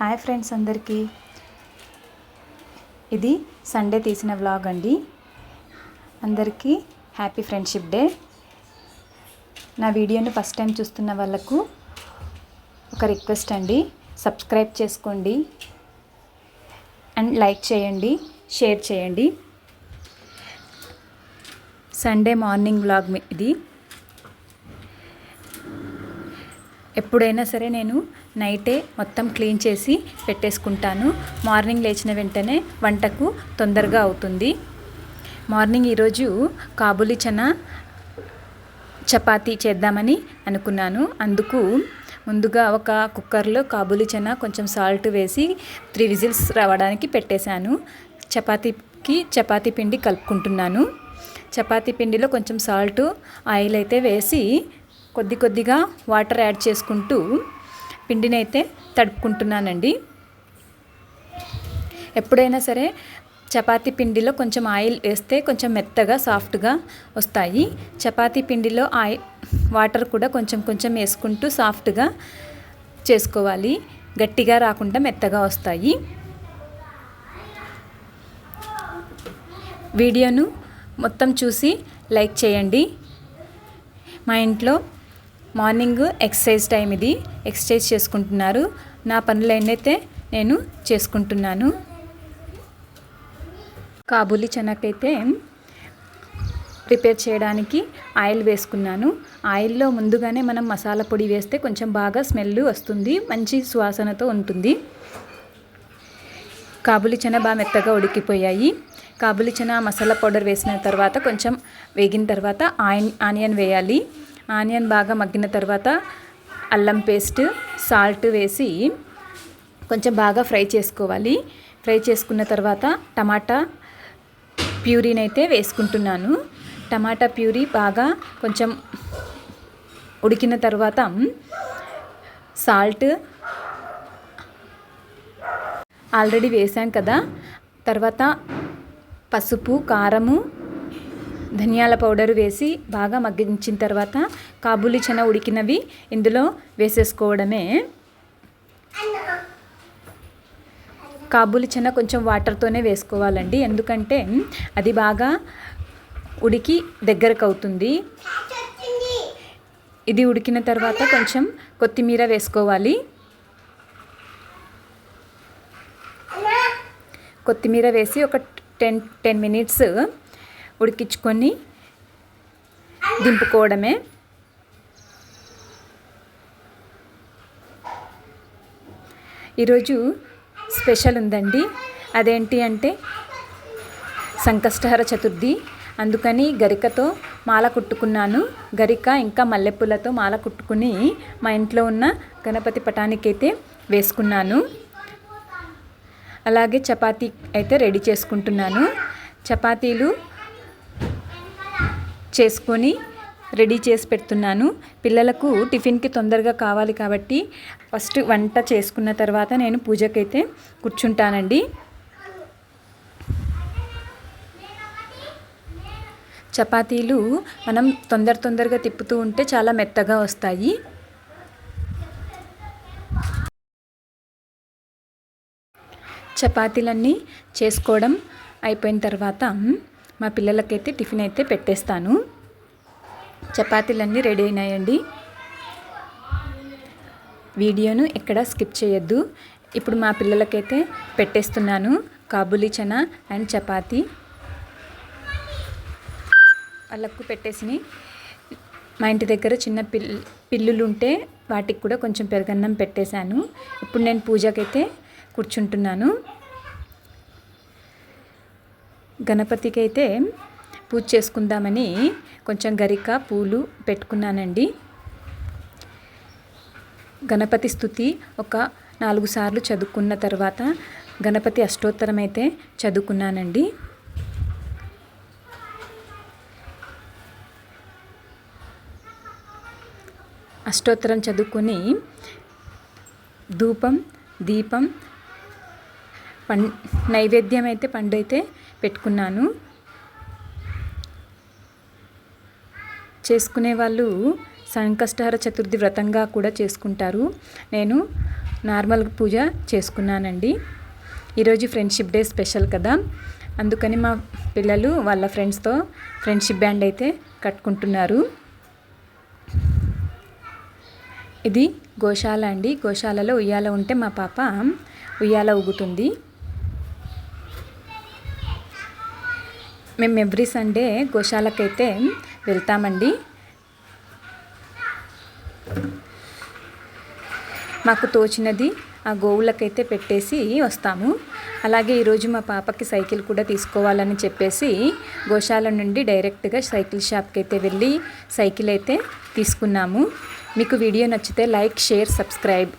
Hi friends అందరికీ, ఇది Sunday తీసిన వ్లాగ్ అండి. అందరికీ హ్యాపీ ఫ్రెండ్షిప్ డే. నా వీడియోని ఫస్ట్ టైం చూస్తున్న వాళ్ళకు ఒక రిక్వెస్ట్ అండి, సబ్స్క్రైబ్ చేసుకోండి అండ్ లైక్ చేయండి, షేర్ చేయండి. సండే మార్నింగ్ వ్లాగ్ ఇది. ఎప్పుడైనా సరే నేను నైటే మొత్తం క్లీన్ చేసి పెట్టేసుకుంటాను. మార్నింగ్ లేచిన వెంటనే వంటకు తొందరగా అవుతుంది. మార్నింగ్ ఈరోజు కాబూలీ చనా చపాతీ చేద్దామని అనుకున్నాను. అందుకు ముందుగా ఒక కుక్కర్లో కాబూలీ చనా కొంచెం సాల్ట్ వేసి 3 విజిల్స్ రావడానికి పెట్టేశాను. చపాతీ పిండి కలుపుకుంటున్నాను. చపాతీ పిండిలో కొంచెం సాల్ట్, ఆయిల్ అయితే వేసి కొద్దిగా వాటర్ యాడ్ చేసుకుంటూ పిండిని అయితే తడుపుకుంటున్నానండి. ఎప్పుడైనా సరే చపాతీ పిండిలో కొంచెం ఆయిల్ వేస్తే కొంచెం మెత్తగా సాఫ్ట్గా వస్తాయి. చపాతీ పిండిలో వాటర్ కూడా కొంచెం వేసుకుంటూ సాఫ్ట్గా చేసుకోవాలి. గట్టిగా రాకుండా మెత్తగా వస్తాయి. వీడియోను మొత్తం చూసి లైక్ చేయండి. మా ఇంట్లో మార్నింగ్ ఎక్సర్సైజ్ టైం ఇది. ఎక్సర్సైజ్ చేసుకుంటున్నారు. నా పనులు అయితే నేను చేసుకుంటున్నాను. కాబూలీ చనాకైతే ప్రిపేర్ చేయడానికి ఆయిల్ వేసుకున్నాను. ఆయిల్లో ముందుగానే మనం మసాలా పొడి వేస్తే కొంచెం బాగా స్మెల్ వస్తుంది, మంచి సువాసనతో ఉంటుంది. కాబూలీ చనా బాగా మెత్తగా ఉడికిపోయాయి. కాబూలీ చనా మసాలా పౌడర్ వేసిన తర్వాత కొంచెం వేగిన తర్వాత ఆనియన్ వేయాలి. ఆనియన్ బాగా మగ్గిన తర్వాత అల్లం పేస్ట్, సాల్ట్ వేసి కొంచెం బాగా ఫ్రై చేసుకోవాలి. ఫ్రై చేసుకున్న తర్వాత టమాటా ప్యూరీని అయితే వేసుకుంటున్నాను. టమాటా ప్యూరీ బాగా కొంచెం ఉడికిన తర్వాత సాల్ట్ ఆల్రెడీ వేసాం కదా, తర్వాత పసుపు, కారము, ధనియాల పౌడరు వేసి బాగా మగ్గించిన తర్వాత కాబూలీ చనా ఉడికినవి ఇందులో వేసేసుకోవడమే. కాబూలీ చనా కొంచెం వాటర్తోనే వేసుకోవాలండి, ఎందుకంటే అది బాగా ఉడికి దగ్గరకు అవుతుంది. ఇది ఉడికిన తర్వాత కొంచెం కొత్తిమీర వేసుకోవాలి. కొత్తిమీర వేసి ఒక 10 మినిట్స్ ఉడికించుకొని దింపుకోవడమే. ఈరోజు స్పెషల్ ఉందండి. అదేంటి అంటే సంకష్టహర చతుర్థి. అందుకని గరికతో మాల కుట్టుకున్నాను. గరిక ఇంకా మల్లెపూలతో మాల కుట్టుకుని మా ఇంట్లో ఉన్న గణపతి పటానికైతే వేసుకున్నాను. అలాగే చపాతీ అయితే రెడీ చేసుకుంటున్నాను. చపాతీలు చేసుకొని రెడీ చేసి పెడుతున్నాను. పిల్లలకు టిఫిన్కి తొందరగా కావాలి కాబట్టి ఫస్ట్ వంట చేసుకున్న తర్వాత నేను పూజకైతే కూర్చుంటానండి. చపాతీలు మనం తొందరగా తిప్పుతూ ఉంటే చాలా మెత్తగా వస్తాయి. చపాతీలన్నీ చేసుకోవడం అయిపోయిన తర్వాత మా పిల్లలకైతే టిఫిన్ అయితే పెట్టేస్తాను. చపాతీలన్నీ రెడీ అయినాయండి. వీడియోను ఎక్కడ స్కిప్ చేయొద్దు. ఇప్పుడు మా పిల్లలకైతే పెట్టేస్తున్నాను కాబూలీ చనా అండ్ చపాతీ. వాళ్ళకు పెట్టేసి మా ఇంటి దగ్గర చిన్న పిల్లులు ఉంటే వాటికి కూడా కొంచెం పెరుగన్నం పెట్టేశాను. ఇప్పుడు నేను పూజకైతే కూర్చుంటున్నాను. గణపతికి అయితే పూజ చేసుకుందామని కొంచెం గరిక, పూలు పెట్టుకున్నానండి. గణపతి స్తుతి ఒక 4 సార్లు చదువుకున్న తర్వాత గణపతి అష్టోత్తరం అయితే చదువుకున్నానండి. అష్టోత్తరం చదువుకొని ధూపం, దీపం, నైవేద్యం అయితే పండు అయితే పెట్టుకున్నాను. చేసుకునే వాళ్ళు సంకష్టహర చతుర్థి వ్రతంగా కూడా చేసుకుంటారు. నేను నార్మల్ పూజ చేసుకున్నానండి. ఈరోజు ఫ్రెండ్షిప్ డే స్పెషల్ కదా, అందుకని మా పిల్లలు వాళ్ళ ఫ్రెండ్స్తో ఫ్రెండ్షిప్ బ్యాండ్ అయితే కట్టుకుంటున్నారు. ఇది గోశాల అండి. గోశాలలో ఉయ్యాల ఉంటే మా పాప ఉయ్యాల ఊగుతుంది. మేము ఎవ్రీ సండే గోశాలకైతే వెళ్తామండి. మాకు తోచినది ఆ గోవులకైతే పెట్టేసి వస్తాము. అలాగే ఈరోజు మా పాపకి సైకిల్ కూడా తీసుకోవాలని చెప్పేసి గోశాల నుండి డైరెక్ట్గా సైకిల్ షాప్కి అయితే వెళ్ళి సైకిల్ అయితే తీసుకున్నాము. మీకు వీడియో నచ్చితే లైక్, షేర్, సబ్స్క్రైబ్.